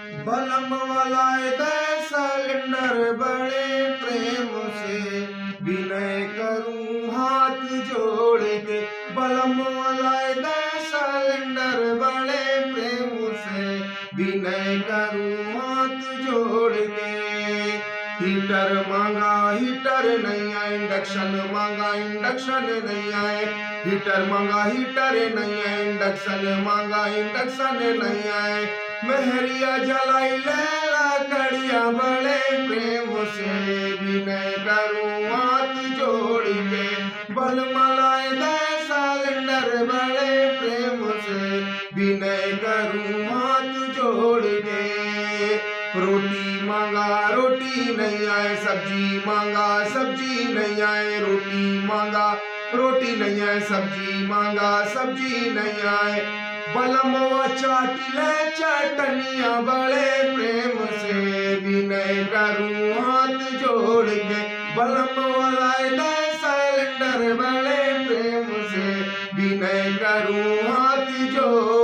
बलम वालाए दे सिलेंडर बड़े प्रेम से विनय करूं हाथ जोड़ के। बलम वालाए दे सिलेंडर बड़े प्रेम से विनय करूं हाथ जोड़ के। हीटर मांगा हीटर नहीं आए, इंडक्शन मांगा इंडक्शन नहीं आए। हीटर मांगा हीटर नहीं आए, इंडक्शन मांगा इंडक्शन नहीं आए। मेहरिया जलाई लैला कड़िया बड़े प्रेम से विनय करूं हाथ जोड़ के। बल मलाए दे सिलेंडर बड़े प्रेम से विनय करूं हाथ जोड़ के। रोटी मांगा रोटी नहीं आए, सब्जी मांगा सब्जी नहीं आए। रोटी मांगा रोटी नहीं आए, सब्जी मांगा सब्जी नहीं आए। बलमवा चाटिले चटनिया बड़े प्रेम से विनय करूं हाथ जोड़ के। बलम वालाए दे सिलेंडर बड़े प्रेम से विनय करूं हाथ जोड़